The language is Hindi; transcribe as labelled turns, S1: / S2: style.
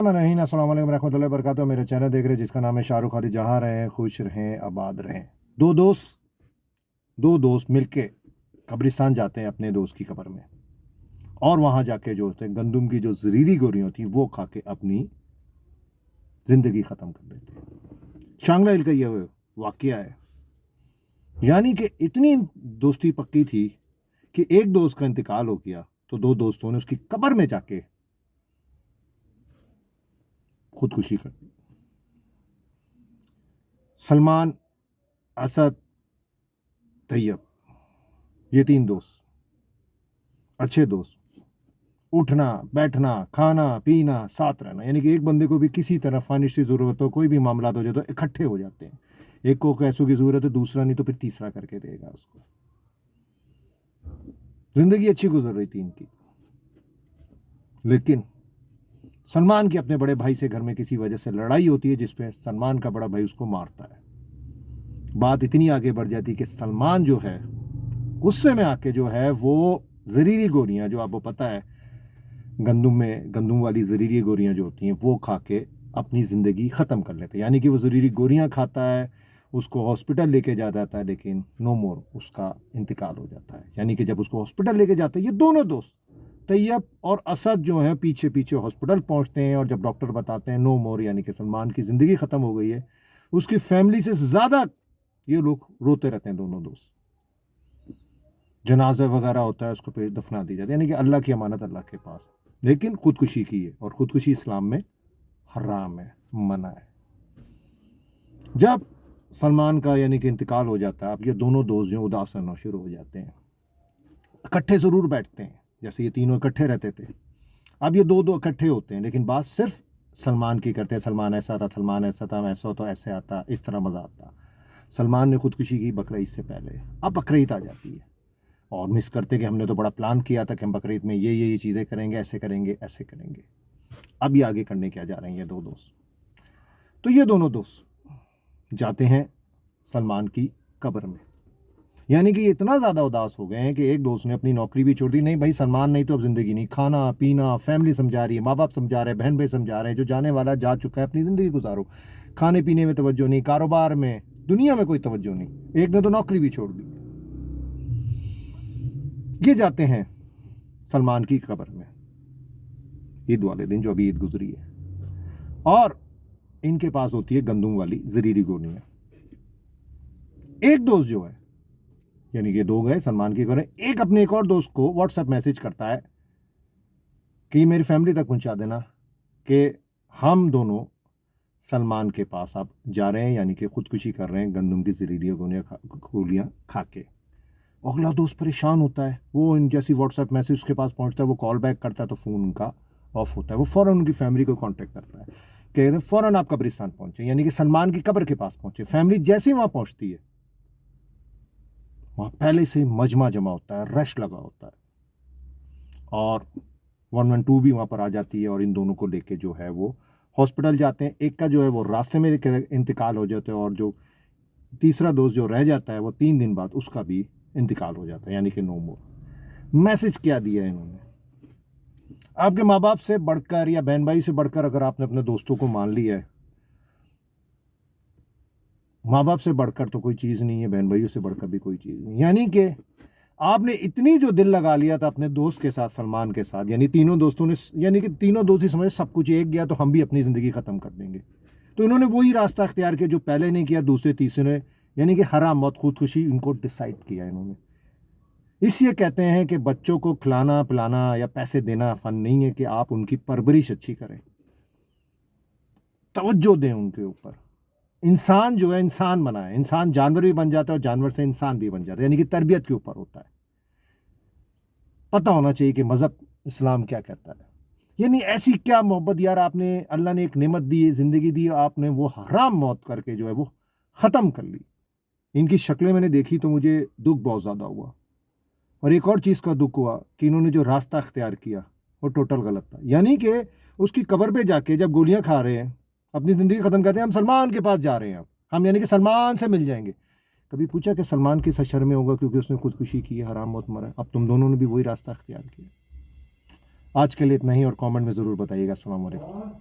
S1: अस्सलाम वालेकुम रहमतुल्लाहि व बरकातहू। मेरे चैनल देख रहे हैं जिसका नाम है शाहरुख खादी। जहाँ रहें खुश रहें आबाद रहें। दो दोस्त मिलके कब्रिस्तान जाते हैं अपने दोस्त की कब्र में, और वहां जाके जो होते हैं गंदुम की जो जहरीली गोलियां होती वो खा के अपनी जिंदगी खत्म कर देते हैं। शांगला हिल का ये वाकया है। यानी कि इतनी दोस्ती पक्की थी कि एक दोस्त का इंतकाल हो गया तो दो दोस्तों ने उसकी कब्र में जाके खुदकुशी कर दी। सलमान, असद, तैयब, ये तीन दोस्त, अच्छे दोस्त, उठना बैठना खाना पीना साथ रहना, यानी कि एक बंदे को भी किसी तरह फानिश की जरूरत हो, कोई भी मामला हो जाए तो इकट्ठे हो जाते हैं। एक को पैसों की जरूरत है, दूसरा नहीं तो फिर तीसरा करके देगा उसको। जिंदगी अच्छी गुजर रही थी इनकी, लेकिन सलमान के अपने बड़े भाई से घर में किसी वजह से लड़ाई होती है जिसपे सलमान का बड़ा भाई उसको मारता है। बात इतनी आगे बढ़ जाती है कि सलमान जो है गुस्से में आके जो है वो जहरीली गोलियां, जो आपको पता है गंदुम वाली जहरीली गोलियां जो होती हैं वो खा के अपनी ज़िंदगी ख़त्म कर लेते हैं। यानी कि वो जहरीली गोलियां खाता है, उसको हॉस्पिटल लेके जा जाता है, लेकिन नो मोर, उसका इंतकाल हो जाता है। यानी कि जब उसको हॉस्पिटल लेके जाते हैं ये दोनों दोस्त तैयब और असद जो है पीछे पीछे हॉस्पिटल पहुंचते हैं, और जब डॉक्टर बताते हैं नो मोर, यानी कि सलमान की ज़िंदगी ख़त्म हो गई है, उसकी फैमिली से ज़्यादा ये लोग रोते रहते हैं दोनों दोस्त। जनाजा वगैरह होता है, उसको पे दफना दी जाती है, यानी कि अल्लाह की अमानत अल्लाह के पास। लेकिन खुदकुशी की है, और खुदकुशी इस्लाम में हराम है, मना है। जब सलमान का यानी कि इंतकाल हो जाता है, अब ये दोनों दोस्त जो उदास रहना शुरू हो जाते हैं। इकट्ठे ज़रूर बैठते हैं, जैसे ये तीनों इकट्ठे रहते थे, अब ये दो दो इकट्ठे होते हैं, लेकिन बात सिर्फ सलमान की करते हैं। सलमान ऐसा था, सलमान ऐसा था, ऐसा हो तो ऐसे आता, इस तरह मज़ा आता। सलमान ने खुदकुशी की बकरीद से पहले, अब बकरीद आ जाती है और मिस करते कि हमने तो बड़ा प्लान किया था कि हम बकरीद में ये चीज़ें करेंगे, ऐसे करेंगे, ऐसे करेंगे। अब ये आगे करने क्या जा रहे हैं ये दो दोस्त। तो ये दोनों दोस्त जाते हैं सलमान की कब्र में। यानी कि ये इतना ज़्यादा उदास हो गए हैं कि एक दोस्त ने अपनी नौकरी भी छोड़ दी। नहीं भाई सलमान नहीं तो अब ज़िंदगी नहीं, खाना पीना फैमिली समझा रही है, माँ बाप समझा रहे हैं, बहन भाई समझा रहे हैं, जो जाने वाला जा चुका है, अपनी ज़िंदगी गुजारो। खाने पीने में तवज्जो नहीं, कारोबार में, दुनिया में कोई तवज्जो नहीं। एक ने तो नौकरी भी छोड़ दी। ये जाते हैं सलमान की कब्र में ईद वाले दिन, जो अभी ईद गुजरी है, और इनके पास होती है गंदुम वाली जहरीली गोलियां। एक दोस्त जो है, यानी कि दो गए सलमान की कब्र, एक अपने एक और दोस्त को व्हाट्सएप मैसेज करता है कि मेरी फैमिली तक पहुंचा देना कि हम दोनों सलमान के पास अब जा रहे हैं, यानी कि खुदकुशी कर रहे हैं गंदुम की जहरीली गोलियां खा के। अगला दोस्त परेशान होता है, वो जैसी व्हाट्सएप मैसेज उसके पास पहुंचता है वो कॉल बैक करता है तो फ़ोन उनका ऑफ होता है। वो फ़ौरन उनकी फैमिली को कांटेक्ट करता है, कहते हैं फ़ौरन आप कब्रिस्तान पहुंचे, यानी कि सलमान की कब्र के पास पहुंचे। फैमिली जैसे ही वहां पहुंचती है, वहां पहले से मजमा जमा होता है, रश लगा होता है, और 112 भी वहां पर आ जाती है, और इन दोनों को लेके जो है वो हॉस्पिटल जाते हैं। एक का जो है वो रास्ते में इंतकाल हो जाता है, और जो तीसरा दोस्त जो रह जाता है वो 3 दिन बाद उसका भी इंतकाल हो जाता है, यानी कि नो मोर। मैसेज क्या दिया है इन्होंने? आपके माँ बाप से बढ़कर या बहन भाई से बढ़कर अगर आपने अपने दोस्तों को मान लिया है, माँ बाप से बढ़कर तो कोई चीज़ नहीं है, बहन भाइयों से बढ़कर भी कोई चीज़ नहीं। यानी कि आपने इतनी जो दिल लगा लिया था अपने दोस्त के साथ, सलमान के साथ, यानी तीनों दोस्तों ने, यानी कि तीनों दोस्त ही समझे सब कुछ एक गया तो हम भी अपनी ज़िंदगी ख़त्म कर देंगे। तो इन्होंने वही रास्ता अख्तियार किया जो पहले नहीं किया, दूसरे तीसरे ने, यानी कि हराम मौत खुदकुशी इनको डिसाइड किया इन्होंने। इसलिए कहते हैं कि बच्चों को खिलाना पिलाना या पैसे देना फन नहीं है, कि आप उनकी परवरिश अच्छी करें, तवज्जो दें उनके ऊपर। इंसान जो है इंसान बना है, इंसान जानवर भी बन जाता है और जानवर से इंसान भी बन जाता है, यानी कि तरबियत के ऊपर होता है। पता होना चाहिए कि मज़हब इस्लाम क्या कहता है। यानी ऐसी क्या मोहब्बत यार, आपने, अल्लाह ने एक नेमत दी है, ज़िंदगी दी, आपने वो हराम मौत करके जो है वो ख़त्म कर ली। इनकी शक्लें मैंने देखी तो मुझे दुख बहुत ज़्यादा हुआ, और एक और चीज़ का दुख हुआ कि इन्होंने जो रास्ता अख्तियार किया वो टोटल गलत था। यानी कि उसकी कब्र पे जाके जब गोलियां खा रहे हैं, अपनी ज़िंदगी ख़त्म करते हैं, हम सलमान के पास जा रहे हैं, हम यानी कि सलमान से मिल जाएंगे। कभी पूछा कि सलमान किस हशर में होगा क्योंकि उसने खुदकुशी की है, हराम मौत मरा है। अब तुम दोनों ने भी वही रास्ता अख्तियार किया। आज के लिए इतना ही, और कमेंट में ज़रूर बताइएगा। अस्सलाम वालेकुम।